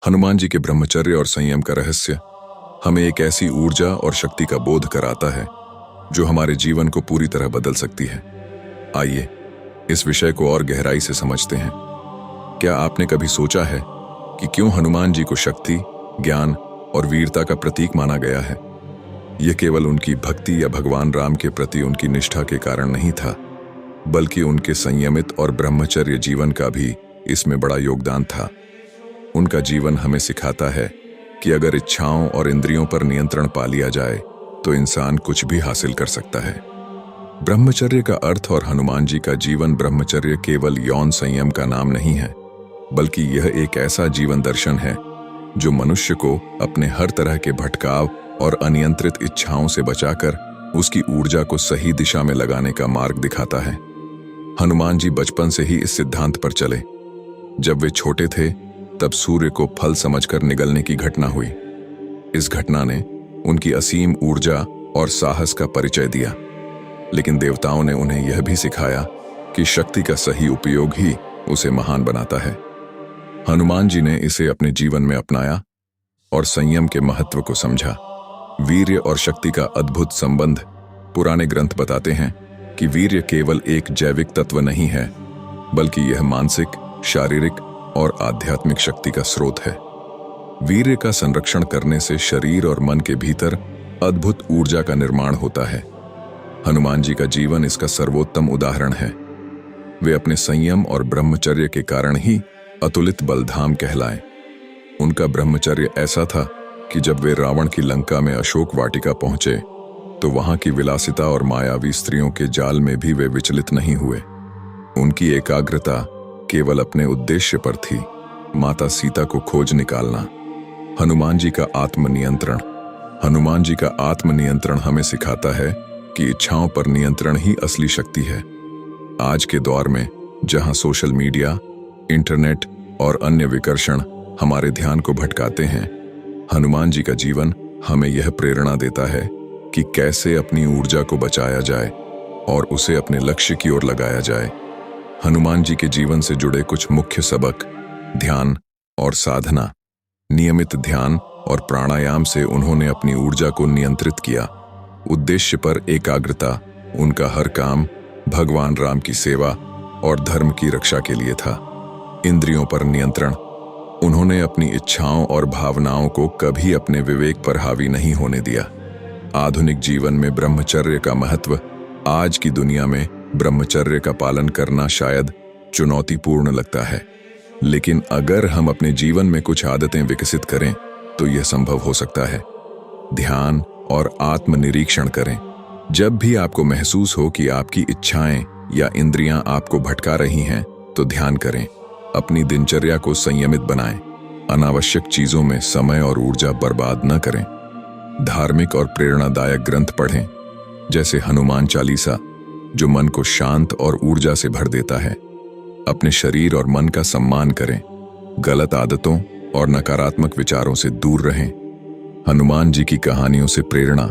हनुमान जी के ब्रह्मचर्य और संयम का रहस्य हमें एक ऐसी ऊर्जा और शक्ति का बोध कराता है जो हमारे जीवन को पूरी तरह बदल सकती है। आइए इस विषय को और गहराई से समझते हैं। क्या आपने कभी सोचा है कि क्यों हनुमान जी को शक्ति, ज्ञान और वीरता का प्रतीक माना गया है? यह केवल उनकी भक्ति या भगवान राम के प्रति उनकी निष्ठा के कारण नहीं था, बल्कि उनके संयमित और ब्रह्मचर्य जीवन का भी इसमें बड़ा योगदान था। उनका जीवन हमें सिखाता है कि अगर इच्छाओं और इंद्रियों पर नियंत्रण पा लिया जाए तो इंसान कुछ भी हासिल कर सकता है। ब्रह्मचर्य का अर्थ और हनुमान जी का जीवन ब्रह्मचर्य केवल यौन संयम का नाम नहीं है, बल्कि यह एक ऐसा जीवन दर्शन है जो मनुष्य को अपने हर तरह के भटकाव और अनियंत्रित इच्छाओं से बचाकर उसकी ऊर्जा को सही दिशा में लगाने का मार्ग दिखाता है। हनुमान जी बचपन से ही इस सिद्धांत पर चले। जब वे छोटे थे तब सूर्य को फल समझकर निगलने की घटना हुई। इस घटना ने उनकी असीम ऊर्जा और साहस का परिचय दिया, लेकिन देवताओं ने उन्हें यह भी सिखाया कि शक्ति का सही उपयोग ही उसे महान बनाता है। हनुमान जी ने इसे अपने जीवन में अपनाया और संयम के महत्व को समझा। वीर्य और शक्ति का अद्भुत संबंध पुराने ग्रंथ बताते हैं कि वीर्य केवल एक जैविक तत्व नहीं है, बल्कि यह मानसिक, शारीरिक और आध्यात्मिक शक्ति का स्रोत है। वीर्य का संरक्षण करने से शरीर और मन के भीतर अद्भुत ऊर्जा का निर्माण होता है। हनुमान जी का जीवन इसका सर्वोत्तम उदाहरण है। वे अपने संयम और ब्रह्मचर्य के कारण ही अतुलित बलधाम कहलाए। उनका ब्रह्मचर्य ऐसा था कि जब वे रावण की लंका में अशोक वाटिका पहुंचे तो वहां की विलासिता और मायावी स्त्रियों के जाल में भी वे विचलित नहीं हुए। उनकी एकाग्रता केवल अपने उद्देश्य पर थी, माता सीता को खोज निकालना। हनुमान जी का आत्मनियंत्रण हमें सिखाता है कि इच्छाओं पर नियंत्रण ही असली शक्ति है। आज के दौर में जहां सोशल मीडिया, इंटरनेट और अन्य विकर्षण हमारे ध्यान को भटकाते हैं, हनुमान जी का जीवन हमें यह प्रेरणा देता है कि कैसे अपनी ऊर्जा को बचाया जाए और उसे अपने लक्ष्य की ओर लगाया जाए। हनुमान जी के जीवन से जुड़े कुछ मुख्य सबक: ध्यान और साधना। नियमित ध्यान और प्राणायाम से उन्होंने अपनी ऊर्जा को नियंत्रित किया। उद्देश्य पर एकाग्रता। उनका हर काम भगवान राम की सेवा और धर्म की रक्षा के लिए था। इंद्रियों पर नियंत्रण। उन्होंने अपनी इच्छाओं और भावनाओं को कभी अपने विवेक पर हावी नहीं होने दिया। आधुनिक जीवन में ब्रह्मचर्य का महत्व। आज की दुनिया में ब्रह्मचर्य का पालन करना शायद चुनौतीपूर्ण लगता है, लेकिन अगर हम अपने जीवन में कुछ आदतें विकसित करें तो यह संभव हो सकता है। ध्यान और आत्मनिरीक्षण करें। जब भी आपको महसूस हो कि आपकी इच्छाएं या इंद्रियां आपको भटका रही हैं, तो ध्यान करें। अपनी दिनचर्या को संयमित बनाएं। अनावश्यक चीजों में समय और ऊर्जा बर्बाद न करें। धार्मिक और प्रेरणादायक ग्रंथ पढ़ें, जैसे हनुमान चालीसा, जो मन को शांत और ऊर्जा से भर देता है। अपने शरीर और मन का सम्मान करें। गलत आदतों और नकारात्मक विचारों से दूर रहें। हनुमान जी की कहानियों से प्रेरणा।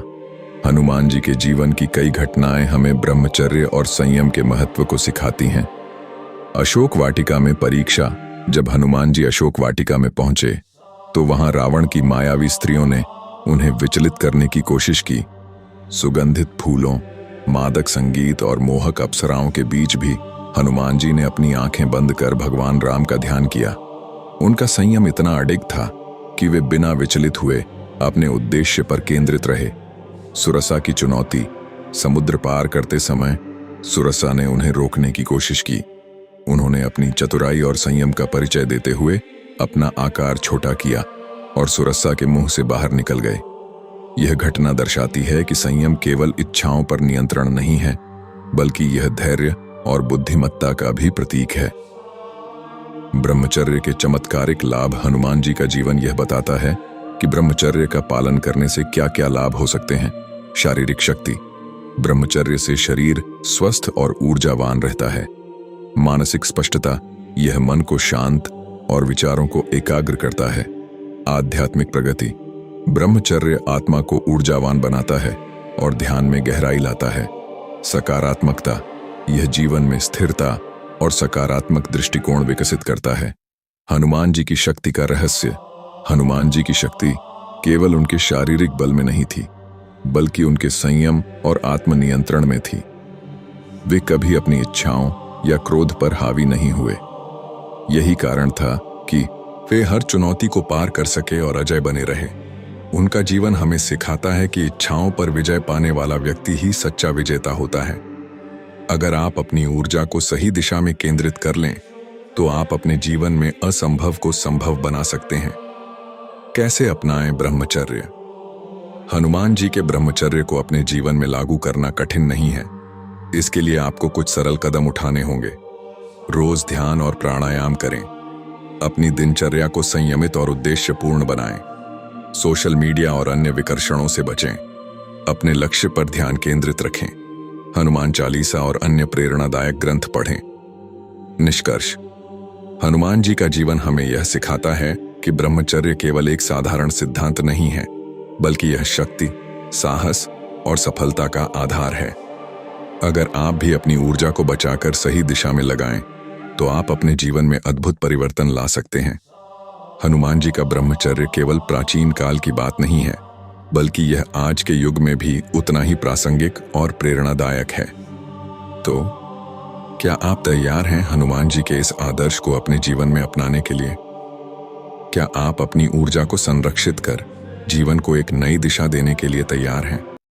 हनुमान जी के जीवन की कई घटनाएं हमें ब्रह्मचर्य और संयम के महत्व को सिखाती हैं। अशोक वाटिका में परीक्षा। जब हनुमान जी अशोक वाटिका में पहुंचे तो वहां रावण की मायावी स्त्रियों ने उन्हें विचलित करने की कोशिश की। सुगंधित फूलों, मादक संगीत और मोहक अप्सराओं के बीच भी हनुमान जी ने अपनी आंखें बंद कर भगवान राम का ध्यान किया। उनका संयम इतना अडिग था कि वे बिना विचलित हुए अपने उद्देश्य पर केंद्रित रहे। सुरसा की चुनौती। समुद्र पार करते समय सुरसा ने उन्हें रोकने की कोशिश की। उन्होंने अपनी चतुराई और संयम का परिचय देते हुए अपना आकार छोटा किया और सुरसा के मुंह से बाहर निकल गए। यह घटना दर्शाती है कि संयम केवल इच्छाओं पर नियंत्रण नहीं है, बल्कि यह धैर्य और बुद्धिमत्ता का भी प्रतीक है। ब्रह्मचर्य के चमत्कारिक लाभ। हनुमान जी का जीवन यह बताता है कि ब्रह्मचर्य का पालन करने से क्या क्या लाभ हो सकते हैं। शारीरिक शक्ति। ब्रह्मचर्य से शरीर स्वस्थ और ऊर्जावान रहता है। मानसिक स्पष्टता। यह मन को शांत और विचारों को एकाग्र करता है। आध्यात्मिक प्रगति। ब्रह्मचर्य आत्मा को ऊर्जावान बनाता है और ध्यान में गहराई लाता है। सकारात्मकता। यह जीवन में स्थिरता और सकारात्मक दृष्टिकोण विकसित करता है। हनुमान जी की शक्ति का रहस्य। हनुमान जी की शक्ति केवल उनके शारीरिक बल में नहीं थी, बल्कि उनके संयम और आत्मनियंत्रण में थी। वे कभी अपनी इच्छाओं या क्रोध पर हावी नहीं हुए। यही कारण था कि वे हर चुनौती को पार कर सके और अजय बने रहे। उनका जीवन हमें सिखाता है कि इच्छाओं पर विजय पाने वाला व्यक्ति ही सच्चा विजेता होता है। अगर आप अपनी ऊर्जा को सही दिशा में केंद्रित कर लें, तो आप अपने जीवन में असंभव को संभव बना सकते हैं। कैसे अपनाएं ब्रह्मचर्य? हनुमान जी के ब्रह्मचर्य को अपने जीवन में लागू करना कठिन नहीं है। इसके लिए आपको कुछ सरल कदम उठाने होंगे। रोज ध्यान और प्राणायाम करें। अपनी दिनचर्या को संयमित और उद्देश्यपूर्ण बनाएं। सोशल मीडिया और अन्य विकर्षणों से बचें। अपने लक्ष्य पर ध्यान केंद्रित रखें। हनुमान चालीसा और अन्य प्रेरणादायक ग्रंथ पढ़ें। निष्कर्ष: हनुमान जी का जीवन हमें यह सिखाता है कि ब्रह्मचर्य केवल एक साधारण सिद्धांत नहीं है, बल्कि यह शक्ति, साहस और सफलता का आधार है। अगर आप भी अपनी ऊर्जा को बचाकर सही दिशा में लगाएं, तो आप अपने जीवन में अद्भुत परिवर्तन ला सकते हैं। हनुमान जी का ब्रह्मचर्य केवल प्राचीन काल की बात नहीं है, बल्कि यह आज के युग में भी उतना ही प्रासंगिक और प्रेरणादायक है। तो क्या आप तैयार हैं हनुमान जी के इस आदर्श को अपने जीवन में अपनाने के लिए? क्या आप अपनी ऊर्जा को संरक्षित कर जीवन को एक नई दिशा देने के लिए तैयार हैं?